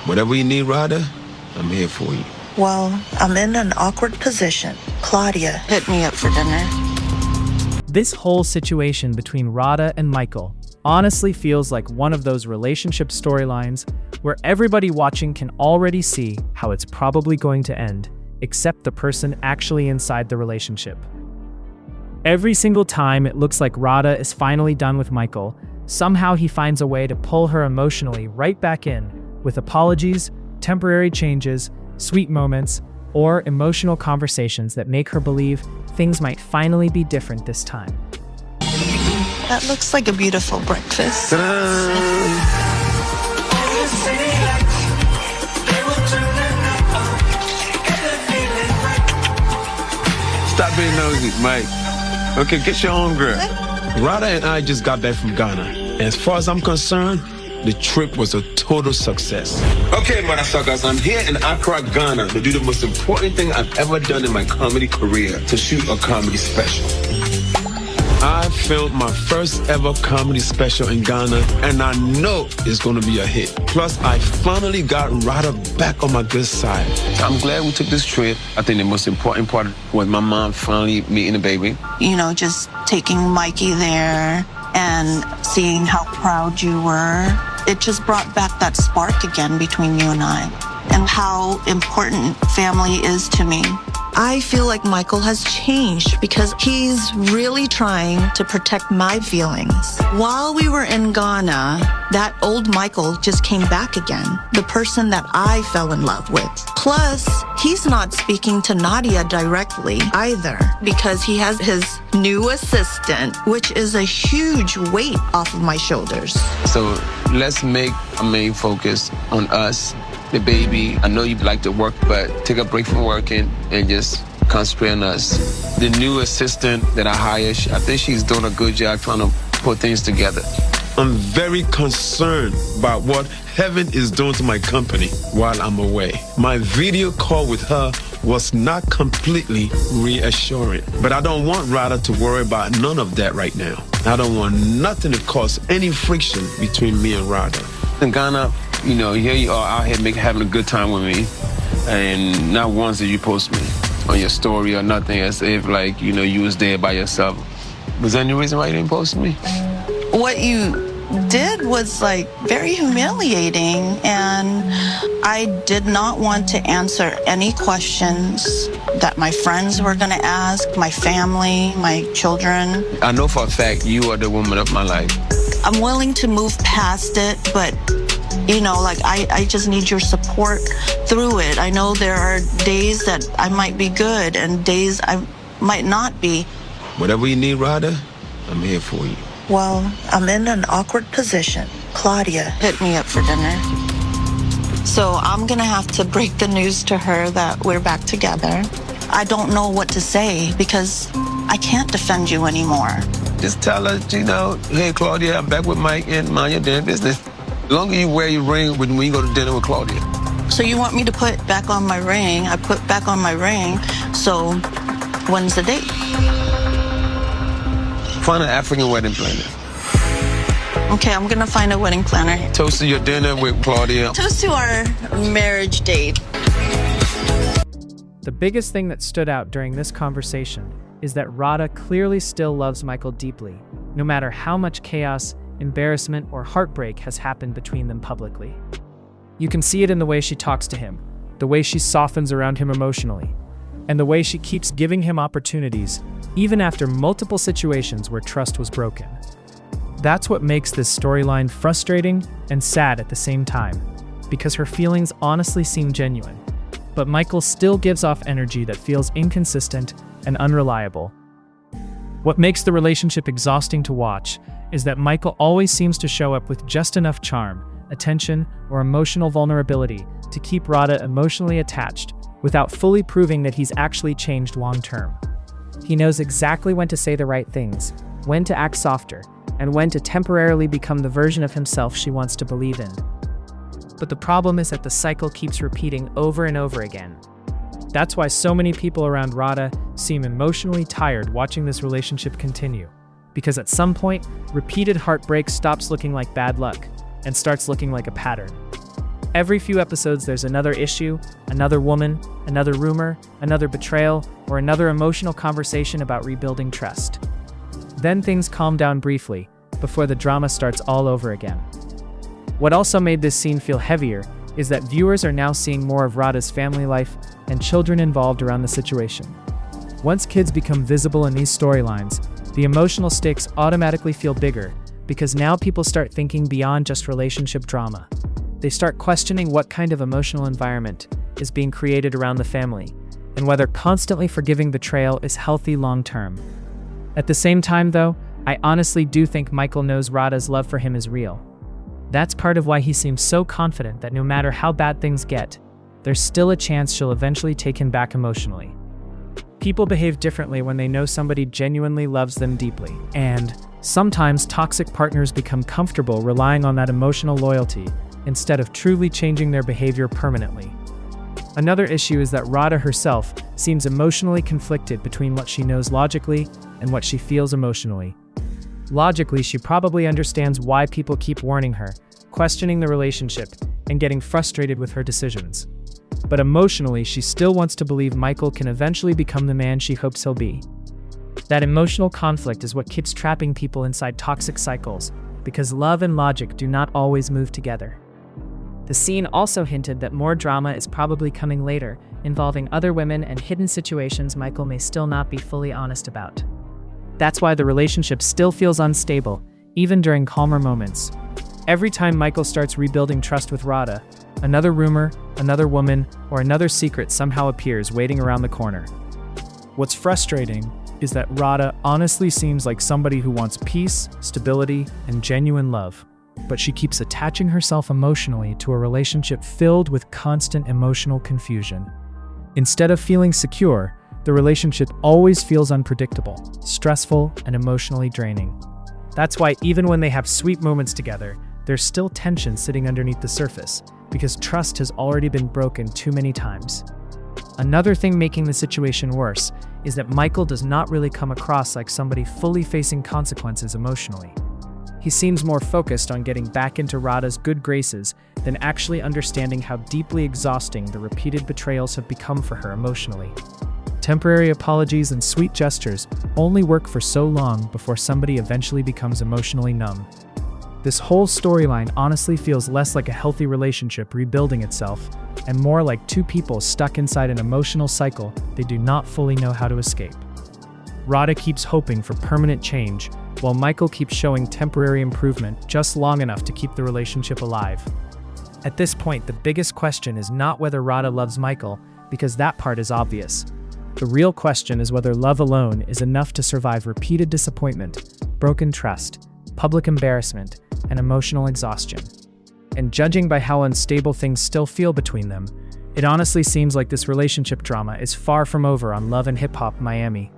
Whatever you need, Rada, I'm here for you. Well, I'm in an awkward position. Claudia hit me up for dinner. This whole situation between Rada and Michael honestly feels like one of those relationship storylines where everybody watching can already see how it's probably going to end, except the person actually inside the relationship. Every single time it looks like Rada is finally done with Michael, somehow he finds a way to pull her emotionally right back in with apologies, temporary changes, sweet moments, or emotional conversations that make her believe things might finally be different this time. That looks like a beautiful breakfast. Stop being nosy, Mike. Okay, get your own girl. Rada and I just got back from Ghana. And as far as I'm concerned, the trip was a total success. Okay, motherfuckers, I'm here in Accra, Ghana to do the most important thing I've ever done in my comedy career, to shoot a comedy special. I filmed my first ever comedy special in Ghana, and I know it's gonna be a hit. Plus, I finally got Rada back on my good side. I'm glad we took this trip. I think the most important part was my mom finally meeting the baby. You know, just taking Mikey there and seeing how proud you were. It just brought back that spark again between you and I, and how important family is to me. I feel like Michael has changed because he's really trying to protect my feelings. While we were in Ghana, that old Michael just came back again, the person that I fell in love with. Plus, he's not speaking to Nadia directly either because he has his new assistant, which is a huge weight off of my shoulders. So let's make a main focus on us, the baby. I know you like to work, but take a break from working and just concentrate on us. The new assistant that I hired, I think she's doing a good job trying to put things together. I'm very concerned about what heaven is doing to my company while I'm away. My video call with her was not completely reassuring, but I don't want Rada to worry about none of that right now. I don't want nothing to cause any friction between me and Rada. In Ghana, you know, here you are out here having a good time with me, and not once did you post me on your story or nothing, as if like, you know, you was there by yourself. Was there any reason why you didn't post me? What you did was like very humiliating, and I did not want to answer any questions that my friends were going to ask, my family, my children. I know for a fact you are the woman of my life. I'm willing to move past it, but you know, like I just need your support through it. I know there are days that I might be good and days I might not be. Whatever you need, Rada, I'm here for you. Well, I'm in an awkward position. Claudia hit me up for dinner. So I'm gonna have to break the news to her that we're back together. I don't know what to say because I can't defend you anymore. Just tell her, you know, hey, Claudia, I'm back with Mike and mind your damn business. As long as you wear your ring when you go to dinner with Claudia. So you want me to put back on my ring? I put back on my ring. So when's the date? Find an African wedding planner. Okay, I'm gonna find a wedding planner. Toast to your dinner with Claudia. Toast to our marriage date. The biggest thing that stood out during this conversation is that Rada clearly still loves Michael deeply, no matter how much chaos, embarrassment, or heartbreak has happened between them publicly. You can see it in the way she talks to him, the way she softens around him emotionally, and the way she keeps giving him opportunities, even after multiple situations where trust was broken. That's what makes this storyline frustrating and sad at the same time, because her feelings honestly seem genuine. But Michael still gives off energy that feels inconsistent and unreliable. What makes the relationship exhausting to watch is that Michael always seems to show up with just enough charm, attention, or emotional vulnerability to keep Rada emotionally attached without fully proving that he's actually changed long-term. He knows exactly when to say the right things, when to act softer, and when to temporarily become the version of himself she wants to believe in. But the problem is that the cycle keeps repeating over and over again. That's why so many people around Rada seem emotionally tired watching this relationship continue, because at some point, repeated heartbreak stops looking like bad luck and starts looking like a pattern. Every few episodes, there's another issue, another woman, another rumor, another betrayal, or another emotional conversation about rebuilding trust. Then things calm down briefly, before the drama starts all over again. What also made this scene feel heavier is that viewers are now seeing more of Rada's family life and children involved around the situation. Once kids become visible in these storylines, the emotional stakes automatically feel bigger because now people start thinking beyond just relationship drama. They start questioning what kind of emotional environment is being created around the family and whether constantly forgiving betrayal is healthy long-term. At the same time, though, I honestly do think Michael knows Rada's love for him is real. That's part of why he seems so confident that no matter how bad things get, there's still a chance she'll eventually take him back emotionally. People behave differently when they know somebody genuinely loves them deeply, and sometimes toxic partners become comfortable relying on that emotional loyalty instead of truly changing their behavior permanently. Another issue is that Rada herself seems emotionally conflicted between what she knows logically and what she feels emotionally. Logically, she probably understands why people keep warning her, questioning the relationship, and getting frustrated with her decisions. But emotionally, she still wants to believe Michael can eventually become the man she hopes he'll be. That emotional conflict is what keeps trapping people inside toxic cycles, because love and logic do not always move together. The scene also hinted that more drama is probably coming later, involving other women and hidden situations Michael may still not be fully honest about. That's why the relationship still feels unstable, even during calmer moments. Every time Michael starts rebuilding trust with Rada, another rumor, another woman, or another secret somehow appears waiting around the corner. What's frustrating is that Rada honestly seems like somebody who wants peace, stability, and genuine love, but she keeps attaching herself emotionally to a relationship filled with constant emotional confusion. Instead of feeling secure, the relationship always feels unpredictable, stressful, and emotionally draining. That's why even when they have sweet moments together, there's still tension sitting underneath the surface, because trust has already been broken too many times. Another thing making the situation worse is that Michael does not really come across like somebody fully facing consequences emotionally. He seems more focused on getting back into Rada's good graces than actually understanding how deeply exhausting the repeated betrayals have become for her emotionally. Temporary apologies and sweet gestures only work for so long before somebody eventually becomes emotionally numb. This whole storyline honestly feels less like a healthy relationship rebuilding itself, and more like two people stuck inside an emotional cycle they do not fully know how to escape. Rada keeps hoping for permanent change, while Michael keeps showing temporary improvement just long enough to keep the relationship alive. At this point, the biggest question is not whether Rada loves Michael, because that part is obvious. The real question is whether love alone is enough to survive repeated disappointment, broken trust, public embarrassment, and emotional exhaustion. And judging by how unstable things still feel between them, it honestly seems like this relationship drama is far from over on Love and Hip Hop Miami.